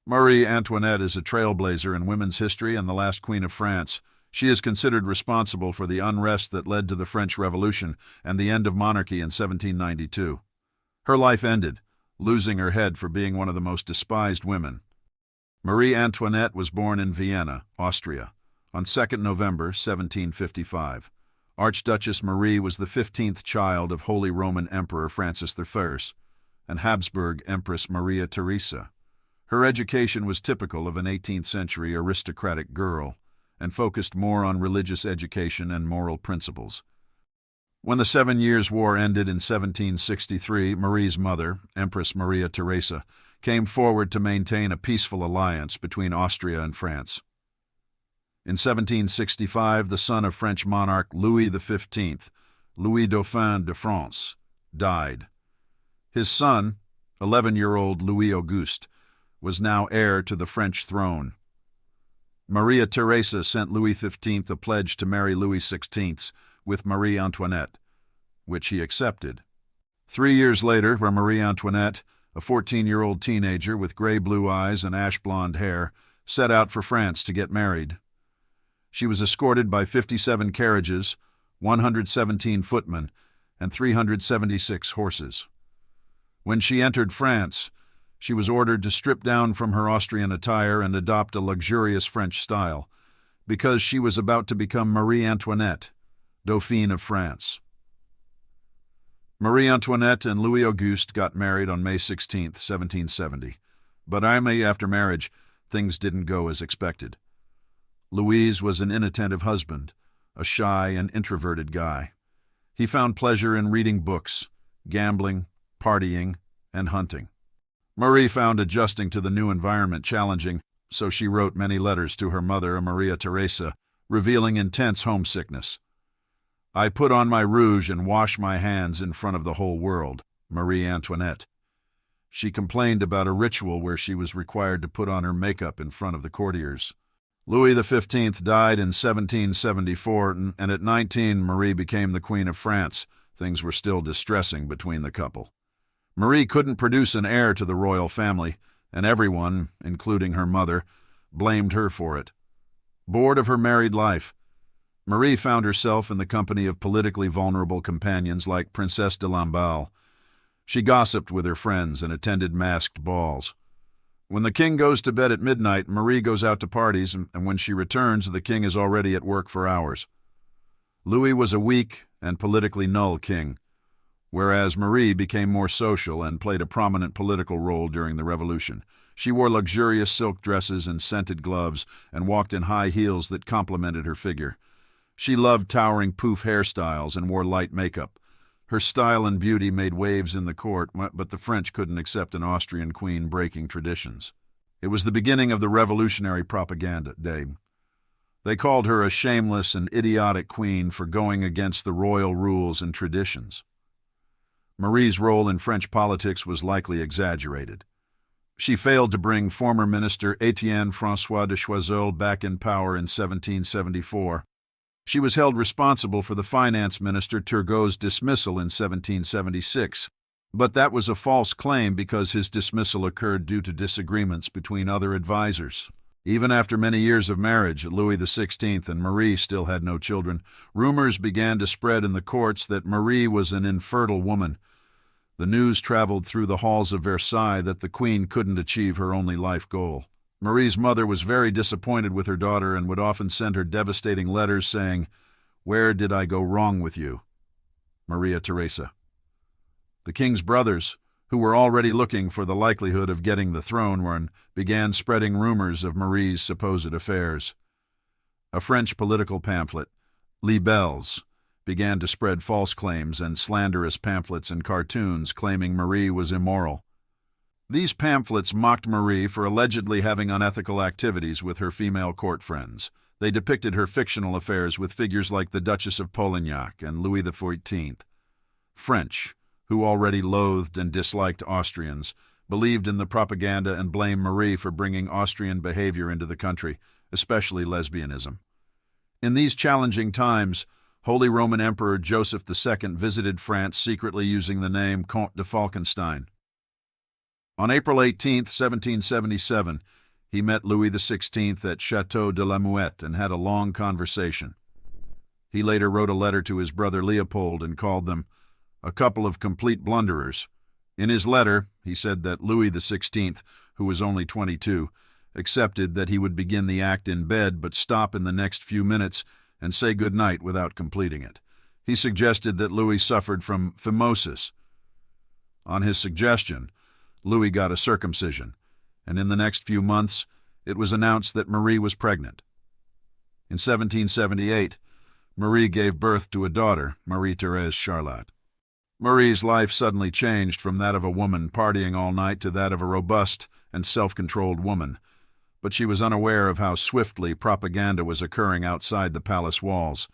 Marie Antoinette is a trailblazer in women's history and the last queen of France. She is considered responsible for the unrest that led to the French Revolution and the end of monarchy in 1792. Her life ended, losing her head for being one of the most despised women. Marie Antoinette was born in Vienna, Austria, on 2nd November 1755. Archduchess Marie was the 15th child of Holy Roman Emperor Francis I and Habsburg Empress Maria Theresa. Her education was typical of an 18th-century aristocratic girl and focused more on religious education and moral principles. When the 7 Years' War ended in 1763, Marie's mother, Empress Maria Theresa, came forward to maintain a peaceful alliance between Austria and France. In 1765, the son of French monarch Louis XV, Louis Dauphin de France, died. His son, 11-year-old Louis Auguste, was now heir to the French throne. Maria Theresa sent Louis XV a pledge to marry Louis XVI with Marie Antoinette, which he accepted. 3 years later, Marie Antoinette, a 14-year-old teenager with gray-blue eyes and ash-blonde hair, set out for France to get married. She was escorted by 57 carriages, 117 footmen, and 376 horses. When she entered France, she was ordered to strip down from her Austrian attire and adopt a luxurious French style, because she was about to become Marie Antoinette, Dauphine of France. Marie Antoinette and Louis Auguste got married on May 16, 1770, but after marriage, things didn't go as expected. Louis was an inattentive husband, a shy and introverted guy. He found pleasure in reading books, gambling, partying, and hunting. Marie found adjusting to the new environment challenging, so she wrote many letters to her mother, Maria Theresa, revealing intense homesickness. "I put on my rouge and wash my hands in front of the whole world," Marie Antoinette. She complained about a ritual where she was required to put on her makeup in front of the courtiers. Louis XV died in 1774, and at 19 Marie became the Queen of France. Things were still distressing between the couple. Marie couldn't produce an heir to the royal family, and everyone, including her mother, blamed her for it. Bored of her married life, Marie found herself in the company of politically vulnerable companions like Princess de Lamballe. She gossiped with her friends and attended masked balls. When the king goes to bed at midnight, Marie goes out to parties, and when she returns, the king is already at work for hours. Louis was a weak and politically null king, whereas Marie became more social and played a prominent political role during the Revolution. She wore luxurious silk dresses and scented gloves and walked in high heels that complemented her figure. She loved towering poof hairstyles and wore light makeup. Her style and beauty made waves in the court, but the French couldn't accept an Austrian queen breaking traditions. It was the beginning of the revolutionary propaganda. They called her a shameless and idiotic queen for going against the royal rules and traditions. Marie's role in French politics was likely exaggerated. She failed to bring former minister Étienne François de Choiseul back in power in 1774. She was held responsible for the finance minister Turgot's dismissal in 1776, but that was a false claim because his dismissal occurred due to disagreements between other advisors. Even after many years of marriage, Louis XVI and Marie still had no children. Rumors began to spread in the courts that Marie was an infertile woman. The news traveled through the halls of Versailles that the queen couldn't achieve her only life goal. Marie's mother was very disappointed with her daughter and would often send her devastating letters saying, "Where did I go wrong with you, Maria Theresa?" The king's brothers, who were already looking for the likelihood of getting the throne, began spreading rumors of Marie's supposed affairs. A French political pamphlet, Libelles, began to spread false claims and slanderous pamphlets and cartoons claiming Marie was immoral. These pamphlets mocked Marie for allegedly having unethical activities with her female court friends. They depicted her fictional affairs with figures like the Duchess of Polignac and Louis XIV. French, who already loathed and disliked Austrians, believed in the propaganda and blamed Marie for bringing Austrian behavior into the country, especially lesbianism. In these challenging times, Holy Roman Emperor Joseph II visited France secretly using the name Comte de Falkenstein. On April 18, 1777, he met Louis XVI at Château de la Muette and had a long conversation. He later wrote a letter to his brother Leopold and called them a couple of complete blunderers. In his letter, he said that Louis XVI, who was only 22, accepted that he would begin the act in bed but stop in the next few minutes and say good night without completing it. He suggested that Louis suffered from phimosis. On his suggestion, Louis got a circumcision, and in the next few months, it was announced that Marie was pregnant. In 1778, Marie gave birth to a daughter, Marie-Thérèse Charlotte. Marie's life suddenly changed from that of a woman partying all night to that of a robust and self-controlled woman, but she was unaware of how swiftly propaganda was occurring outside the palace walls.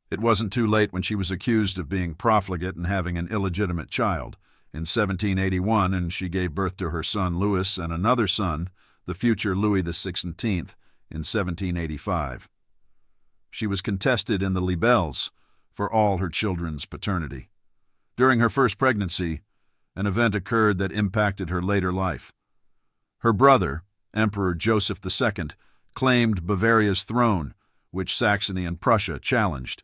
It wasn't too late when she was accused of being profligate and having an illegitimate child. In 1781, and she gave birth to her son Louis and another son, the future Louis XVI, in 1785. She was contested in the libelles for all her children's paternity. During her first pregnancy, an event occurred that impacted her later life. Her brother, Emperor Joseph II, claimed Bavaria's throne, which Saxony and Prussia challenged.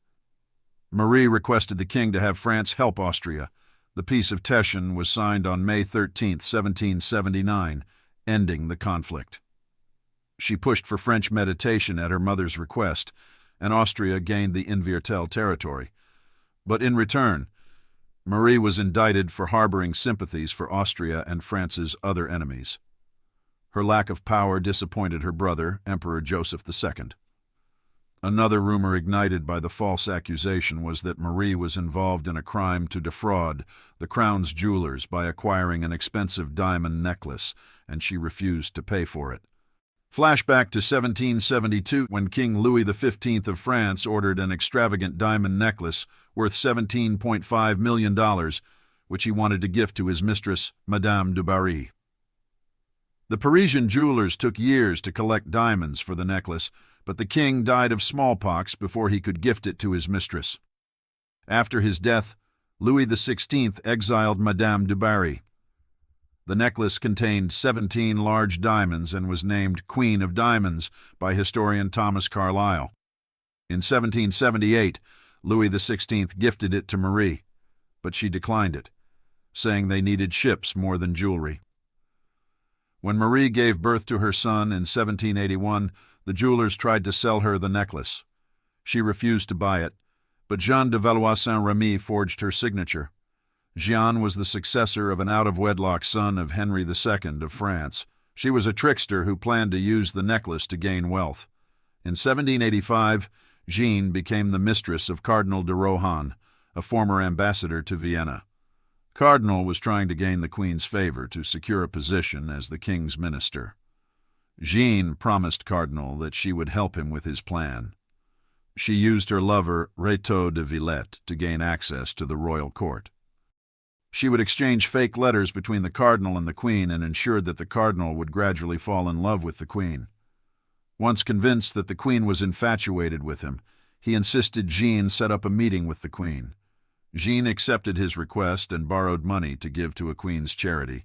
Marie requested the king to have France help Austria. The Peace of Teschen was signed on May 13, 1779, ending the conflict. She pushed for French mediation at her mother's request, and Austria gained the Innviertel territory. But in return, Marie was indicted for harboring sympathies for Austria and France's other enemies. Her lack of power disappointed her brother, Emperor Joseph II. Another rumor ignited by the false accusation was that Marie was involved in a crime to defraud the crown's jewelers by acquiring an expensive diamond necklace, and she refused to pay for it. Flashback to 1772, when King Louis XV of France ordered an extravagant diamond necklace worth $17.5 million, which he wanted to gift to his mistress, Madame du Barry. The Parisian jewelers took years to collect diamonds for the necklace, but the king died of smallpox before he could gift it to his mistress. After his death, Louis XVI exiled Madame du Barry. The necklace contained 17 large diamonds and was named Queen of Diamonds by historian Thomas Carlyle. In 1778, Louis XVI gifted it to Marie, but she declined it, saying they needed ships more than jewelry. When Marie gave birth to her son in 1781, the jewelers tried to sell her the necklace. She refused to buy it, but Jean de Valois-Saint-Remy forged her signature. Jeanne was the successor of an out-of-wedlock son of Henry II of France. She was a trickster who planned to use the necklace to gain wealth. In 1785, Jeanne became the mistress of Cardinal de Rohan, a former ambassador to Vienna. Cardinal was trying to gain the Queen's favor to secure a position as the king's minister. Jeanne promised Cardinal that she would help him with his plan. She used her lover, Rétaux de Villette, to gain access to the royal court. She would exchange fake letters between the cardinal and the queen and ensured that the cardinal would gradually fall in love with the queen. Once convinced that the queen was infatuated with him, he insisted Jeanne set up a meeting with the queen. Jeanne accepted his request and borrowed money to give to a queen's charity.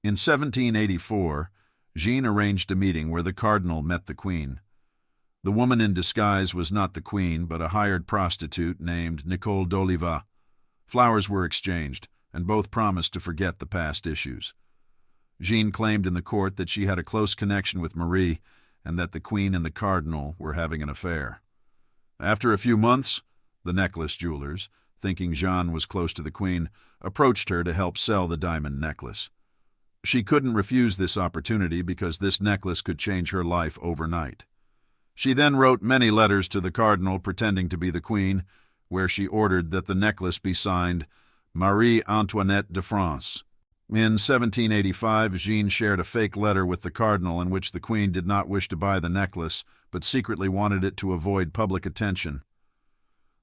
In 1784, Jeanne arranged a meeting where the cardinal met the queen. The woman in disguise was not the queen, but a hired prostitute named Nicole d'Oliva. Flowers were exchanged, and both promised to forget the past issues. Jeanne claimed in the court that she had a close connection with Marie and that the queen and the cardinal were having an affair. After a few months, the necklace jewelers, thinking Jeanne was close to the queen, approached her to help sell the diamond necklace. She couldn't refuse this opportunity because this necklace could change her life overnight. She then wrote many letters to the cardinal pretending to be the queen, where she ordered that the necklace be signed Marie Antoinette de France. In 1785, Jeanne shared a fake letter with the cardinal in which the queen did not wish to buy the necklace, but secretly wanted it to avoid public attention.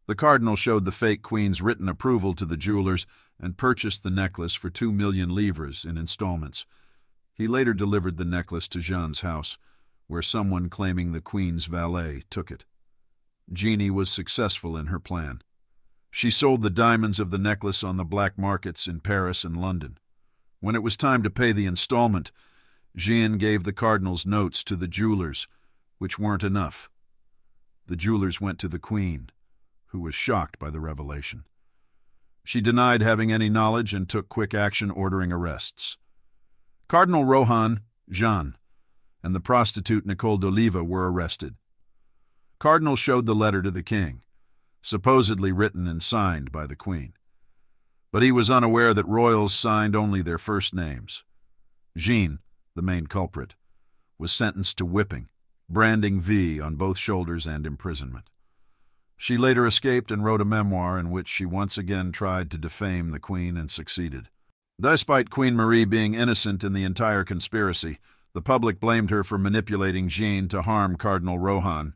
The cardinal showed the fake queen's written approval to the jewelers and purchased the necklace for 2 million livres in installments. He later delivered the necklace to Jeanne's house, where someone claiming the queen's valet took it. Jeanne was successful in her plan. She sold the diamonds of the necklace on the black markets in Paris and London. When it was time to pay the installment, Jeanne gave the cardinal's notes to the jewelers, which weren't enough. The jewelers went to the queen, who was shocked by the revelation. She denied having any knowledge and took quick action, ordering arrests. Cardinal Rohan, Jean, and the prostitute Nicole d'Oliva were arrested. Cardinal showed the letter to the king, supposedly written and signed by the queen. But he was unaware that royals signed only their first names. Jeanne, the main culprit, was sentenced to whipping, branding V on both shoulders, and imprisonment. She later escaped and wrote a memoir in which she once again tried to defame the queen and succeeded. Despite Queen Marie being innocent in the entire conspiracy, the public blamed her for manipulating Jeanne to harm Cardinal Rohan.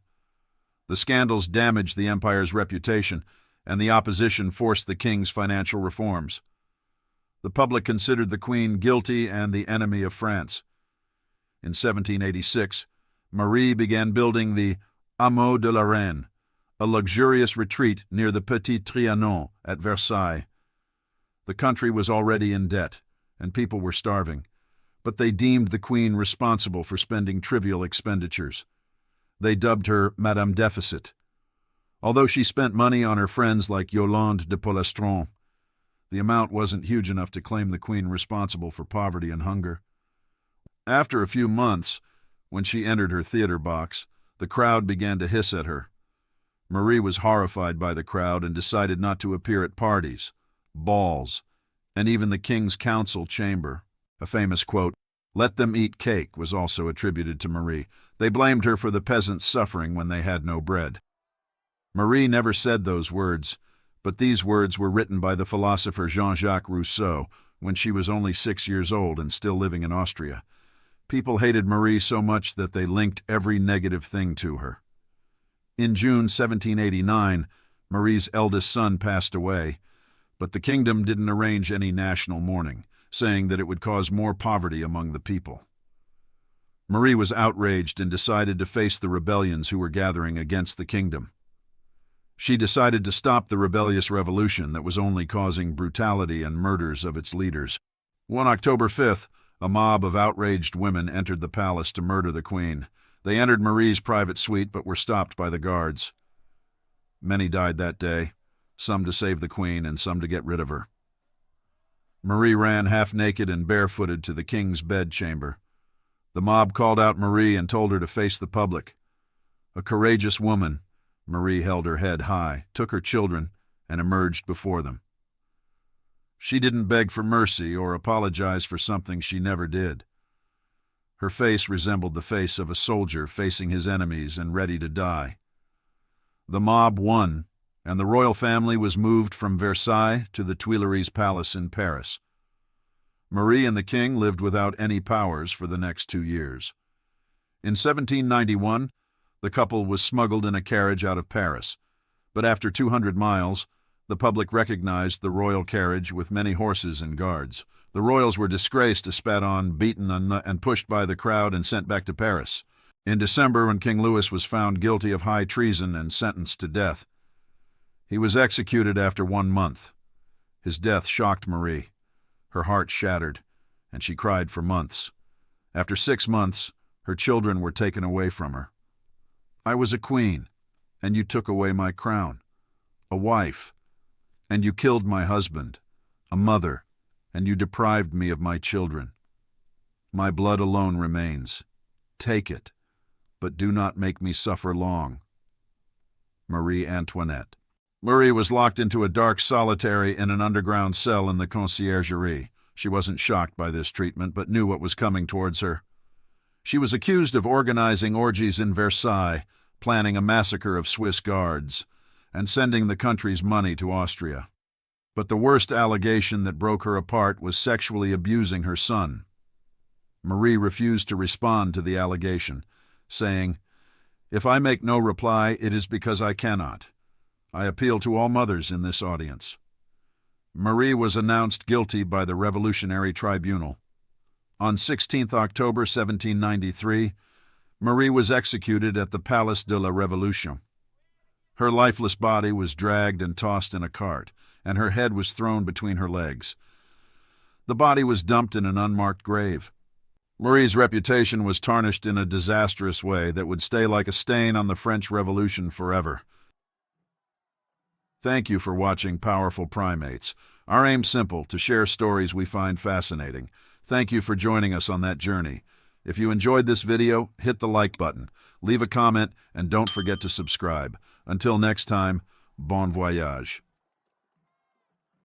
The scandals damaged the empire's reputation, and the opposition forced the king's financial reforms. The public considered the queen guilty and the enemy of France. In 1786, Marie began building the Hameau de la Reine, a luxurious retreat near the Petit Trianon at Versailles. The country was already in debt, and people were starving, but they deemed the queen responsible for spending trivial expenditures. They dubbed her Madame Deficit. Although she spent money on her friends like Yolande de Polastron, the amount wasn't huge enough to claim the queen responsible for poverty and hunger. After a few months, when she entered her theater box, the crowd began to hiss at her. Marie was horrified by the crowd and decided not to appear at parties, balls, and even the king's council chamber. A famous quote, "Let them eat cake," was also attributed to Marie. They blamed her for the peasants suffering when they had no bread. Marie never said those words, but these words were written by the philosopher Jean-Jacques Rousseau when she was only 6 years old and still living in Austria. People hated Marie so much that they linked every negative thing to her. In June 1789, Marie's eldest son passed away, but the kingdom didn't arrange any national mourning, saying that it would cause more poverty among the people. Marie was outraged and decided to face the rebellions who were gathering against the kingdom. She decided to stop the rebellious revolution that was only causing brutality and murders of its leaders. One October 5th, a mob of outraged women entered the palace to murder the queen. They entered Marie's private suite but were stopped by the guards. Many died that day, some to save the queen and some to get rid of her. Marie ran half-naked and barefooted to the king's bedchamber. The mob called out Marie and told her to face the public. A courageous woman, Marie held her head high, took her children, and emerged before them. She didn't beg for mercy or apologize for something she never did. Her face resembled the face of a soldier facing his enemies and ready to die. The mob won, and the royal family was moved from Versailles to the Tuileries Palace in Paris. Marie and the king lived without any powers for the next 2 years. In 1791, the couple was smuggled in a carriage out of Paris, but after 200 miles, the public recognized the royal carriage with many horses and guards. The royals were disgraced, spat on, beaten, and pushed by the crowd and sent back to Paris. In December, when King Louis was found guilty of high treason and sentenced to death, he was executed after 1 month. His death shocked Marie. Her heart shattered, and she cried for months. After 6 months, her children were taken away from her. "I was a queen, and you took away my crown. A wife, and you killed my husband. A mother, and you deprived me of my children. My blood alone remains. Take it, but do not make me suffer long." Marie Antoinette. Marie was locked into a dark solitary in an underground cell in the conciergerie. She wasn't shocked by this treatment, but knew what was coming towards her. She was accused of organizing orgies in Versailles, planning a massacre of Swiss guards, and sending the country's money to Austria. But the worst allegation that broke her apart was sexually abusing her son. Marie refused to respond to the allegation, saying, "If I make no reply, it is because I cannot. I appeal to all mothers in this audience." Marie was announced guilty by the Revolutionary Tribunal. On 16 October 1793, Marie was executed at the Place de la Révolution. Her lifeless body was dragged and tossed in a cart, and her head was thrown between her legs. The body was dumped in an unmarked grave. Marie's reputation was tarnished in a disastrous way that would stay like a stain on the French Revolution forever. Thank you for watching Powerful Primates. Our aim's simple, to share stories we find fascinating. Thank you for joining us on that journey. If you enjoyed this video, hit the like button, leave a comment, and don't forget to subscribe. Until next time, bon voyage.